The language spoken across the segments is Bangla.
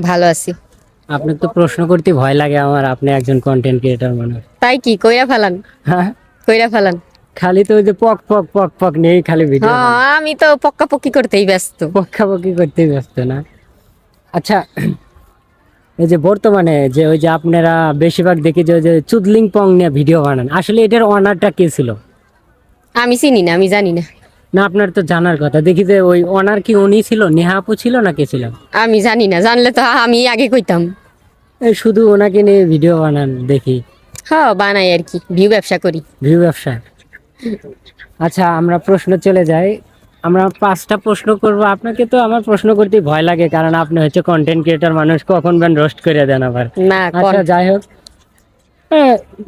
ভালো আছি। আপনার তো প্রশ্ন করতে ভয় লাগে আমার, আপনি একজন কন্টেন্ট ক্রিয়েটর মানুষ। তাই কি কইরা ফেলান? হ্যাঁ, কইরা ফেলান। খালি তো ওই যে পক পক পক পক নিয়েই খালি ভিডিও হ্যাঁ, বানায়, আমি তো পক্কাপক্কি করতেই ব্যস্ত। পক্ষাপক্ষি করতে ব্যস্ত না। আচ্ছা, এই যে বর্তমানে যে ওই যে আপনারা বেশিরভাগ দেখি যে ওই যে চুদলিং পং নিয়ে ভিডিও বানান, আসলে এটার অনারটা কে ছিল? আমি চিনি না, আমি জানি না। না, আপনার তো জানার কথা। দেখি যে ওই অনার কি উনি ছিল, নেহা আপু ছিল না কে ছিল? আমি জানি না, জানলে তো আমি আগে কইতাম। এই শুধু ওনাকে নিয়ে ভিডিও বানান দেখি, হ্যাঁ, বানাই আর কি, ভিউ ব্যবসা করি। ভিউ ব্যবসা। আচ্ছা, আমরা প্রশ্ন চলে যাই। আমরা 5টা প্রশ্ন করব আপনাকে। তো আমার প্রশ্ন করতে ভয় লাগে, কারণ আপনি হচ্ছে কন্টেন্ট ক্রিয়েটর মানুষ, কখন ব্যান রোস্ট করে দেন আবার। না, আচ্ছা, যাই হোক,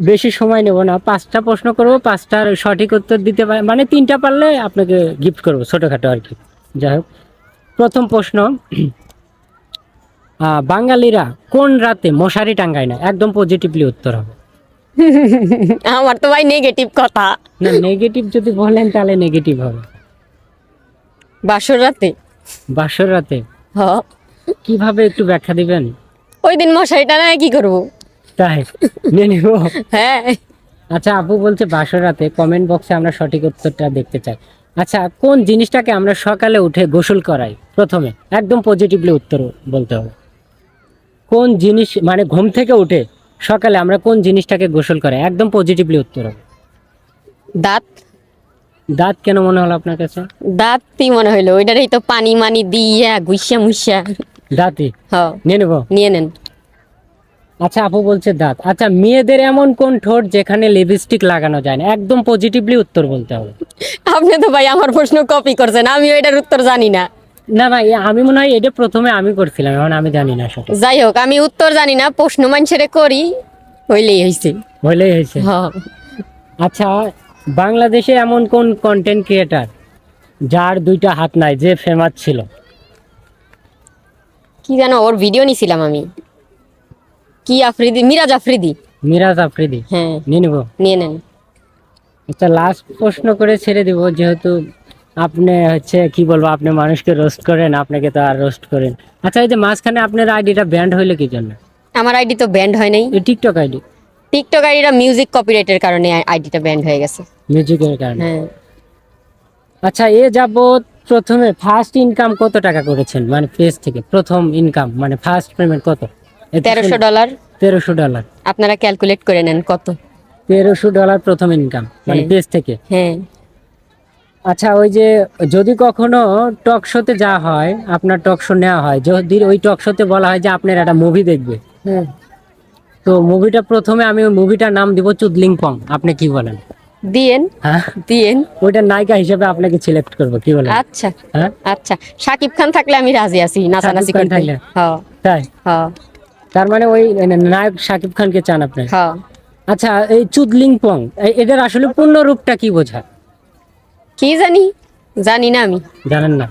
বেশি সময় নেব না। 5টা প্রশ্ন করব, 5টার সঠিক উত্তর দিতে পারে মানে 3টা পারলে আপনাকে গিফট করব ছোটখাটো আর কি। যাই হোক, প্রথম প্রশ্ন, বাঙালিরা কোন রাতে মশারি টাঙ্গায় না? একদম পজিটিভলি উত্তর হবে। আমার তো ভাই নেগেটিভ কথা। না, নেগেটিভ যদি বলেন তাহলে নেগেটিভ হবে। বাসর রাতে। বাসর রাতে হ, কিভাবে একটু ব্যাখ্যা দিবেন? ওই দিন মশারিটা না কি করব? তাই নিয়ে নিব। হ্যাঁ। আচ্ছা, আপু বলছে বাসর রাতে। কমেন্ট বক্সে আমরা সঠিক উত্তরটা দেখতে চাই। আচ্ছা, কোন জিনিসটাকে আমরা সকালে উঠে গোসল করাই প্রথমে? একদম পজিটিভলি উত্তর বলতে হবে। কোন জিনিস মানে ঘুম থেকে উঠে সকালে আমরা কোন জিনিসটাকে গোসল করাই? একদম পজিটিভলি উত্তর হবে। দাঁত। দাঁত কেন মনে হলো আপনার কাছে? দাঁতই মনে হইলো, ওইটারই তো পানি মানি দিয়া গুইসা মুইসা। দাঁতই হ, নিয়ে নেব। নিয়ে নেন। আচ্ছা, আপু বলছে দাঁত। আচ্ছা, মেয়েদের এমন কোন ঠোঁট যেখানে লিপস্টিক লাগানো যায় না? একদম পজিটিভলি উত্তর বলতে হবে। আপনি তো ভাই আমার প্রশ্ন কপি করছেন, আমি এটার উত্তর জানি না। না না, আমি মনে হয় এটা প্রথমে আমি করছিলাম, এখন আমি জানি না সেটা। যাই হোক, আমি উত্তর জানি না, প্রশ্ন মানুষের করি, হইলেই হয়েছে। বলেই হয়েছে। হ্যাঁ। আচ্ছা, বাংলাদেশে এমন কোন কন্টেন্ট ক্রিয়েটার যার 2টা হাত নাই, যে ফেমাস ছিল? কি জানো, ওর ভিডিও নিছিলাম আমি। কি আফ্রিদি, মিরাজ আফ্রিদি। মিরাজ আফ্রিদি। হ্যাঁ, নিয়ে নেব। নিয়ে নেন। আচ্ছা, লাস্ট প্রশ্ন করে ছেড়ে দিব, যেহেতু আপনি হচ্ছে কি বলবো, আপনি মানুষকে রোস্ট করেন, আপনাকে তো আর রোস্ট করেন। আচ্ছা, এই যে মাঝখানে আপনার আইডিটা ব্যান্ড হইলো কি জন্য? আমার আইডি তো ব্যান্ড হয় নাই। এই টিকটক আইডি? টিকটক আইডিটা মিউজিক কপিরাইটের কারণে আইডিটা ব্যান্ড হয়ে গেছে। মিউজিকের কারণে? হ্যাঁ। আচ্ছা, এ যাবত প্রথমে ফার্স্ট ইনকাম কত টাকা করেছেন, মানে পেজ থেকে প্রথম ইনকাম, মানে ফার্স্ট পেমেন্ট কত? $1300। $1300? আপনারা ক্যালকুলেট করে নেন কত। $1300 প্রথম ইনকাম, মানে হ্যাঁ। পেজ থেকে? হ্যাঁ। আচ্ছা, ওই যে যদি কখনো টক শোতে যাওয়া হয়, আপনার টক শো নেওয়া হয়, যদি ওই টক শোতে বলা হয় যে আপনার একটা মুভি দেখবে, হুম। তো মুভিটা প্রথমে আমি ওই মুভিটার নাম দিব চুদলিং পং, আপনি কি বলেন? দিয়েন। হ্যাঁ, দিয়েন। ওইটার নায়িকা হিসেবে আপনাকে সিলেক্ট করবো, কি বলেন? আচ্ছা। হ্যাঁ, আচ্ছা, শাকিব খান থাকলে আমি রাজি আছি নাচানাচি শাকিব খান করতে। থাকলে? হ্যাঁ। তাই? হ্যাঁ। তার মানে ওই নায়ক শাকিব খানকে চান আপনি? হ্যাঁ। আচ্ছা, এই চুদলিং পং এদের আসলে পূর্ণ রূপটা কি বোঝায়? কি জানি, জানি না আমি। জানেন না?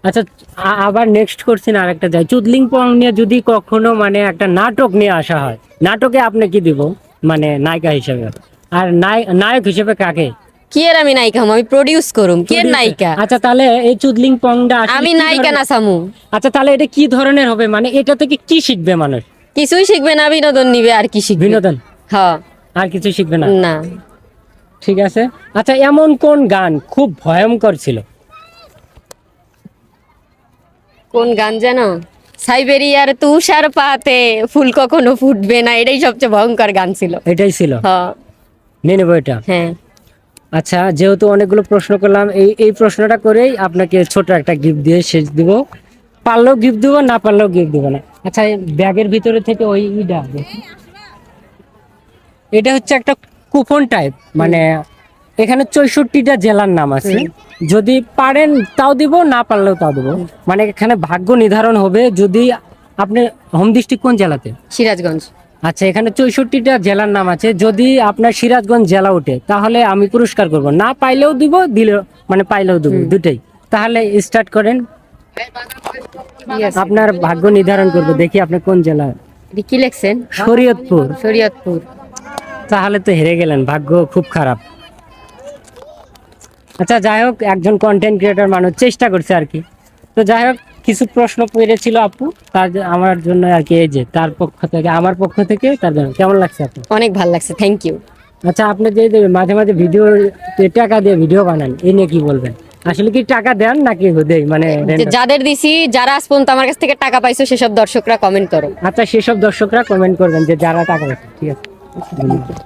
আচ্ছা, আবার নেক্সট কোশ্চেন আরেকটা যাই। চুদলিং পং নিয়ে যদি কখনো মানে একটা নাটক নিয়ে আসা হয়, নাটকে আপনি কি দিব, মানে নায়িকা হিসেবে? আর নায়ক হিসেবে কাকে? কি এর আমি নায়িকা হম? আমি প্রডিউস করুম, কি এর নায়িকা? আচ্ছা, তাহলে এই চুদলিং পংটা আসলে আমি কি নায়িকা ধরনের? না সামু। আচ্ছা, তাহলে এটা কি ধরনের হবে, মানে এটা থেকে কি শিখবে মানুষ? কিছুই শিখবে না, বিনোদন নিবে আর কি শিখবে। বিনোদন? হ্যাঁ। আর কিছু শিখবে না? না। ঠিক আছে। আচ্ছা, এমন কোন গান খুব ভয়ঙ্কর ছিল? কোন গান জানো? সাইবেরিয়ার তুষার পাতে ফুল কখনো ফুটবে না, এটাই সবচেয়ে ভয়ঙ্কর গান ছিল। এটাই ছিল? হ্যাঁ। নিয়ে নেবো এটা। হ্যাঁ। আচ্ছা, যেহেতু অনেকগুলো প্রশ্ন করলাম, এই প্রশ্নটা করেই আপনাকে ছোট একটা গিফট দিয়ে শেষ দিব। পারলেও গিফট দিব, না পারলেও গিফট দিব না। আচ্ছা, এই ব্যাগের ভিতরে থেকে ওই এটা হচ্ছে একটা কুপন টাইপ, মানে এখানে 64টা জেলার নাম আছে। যদি পারেন তাও দিব, না পারলেও তাও দিব। মানে এখানে ভাগ্য নির্ধারণ হবে যদি আপনি হোম ডিস্ট্রিক্ট কোন জেলাতে? সিরাজগঞ্জ। আচ্ছা, এখানে 64টা জেলার নাম আছে। যদি আপনার সিরাজগঞ্জ জেলা ওঠে তাহলে আমি পুরস্কার করব, না পাইলেও দিব, দিলেও মানে পাইলেও দিব, দুটেই। তাহলে স্টার্ট করেন, আপনার ভাগ্য নির্ধারণ করবো, দেখি আপনি কোন জেলা। এটা কি লেখছেন? শরীয়তপুর? শরীয়তপুর। তাহলে তো হেরে গেলেন, ভাগ্য খুব খারাপ। আচ্ছা, যাই হোক, একজন কন্টেন্ট ক্রিয়েটর মানুষ চেষ্টা করছে আর কি। তো যাই হোক, কিছু প্রশ্ন পেরেছিল আপু, আমার জন্য আর কি, এই যে তার পক্ষ থেকে, আমার পক্ষ থেকে তার জন্য। কেমন লাগছে আপু? অনেক ভালো লাগছে, থ্যাংক ইউ। আচ্ছা, আপনি যে যে মাঝে মাঝে ভিডিও, টাকা দিয়ে ভিডিও বানান, এই নিয়ে কি বলবেন? আসলে কি টাকা দেন নাকি দেই মানে random? যাদের দিছি, যারা আজ পর্যন্ত আমার কাছ থেকে টাকা পাইছো সেসব দর্শকরা কমেন্ট করো। আচ্ছা, সেসব দর্শকরা কমেন্ট করবেন যে যারা টাকা পাচ্ছে। ঠিক আছে, ধন্যবাদ।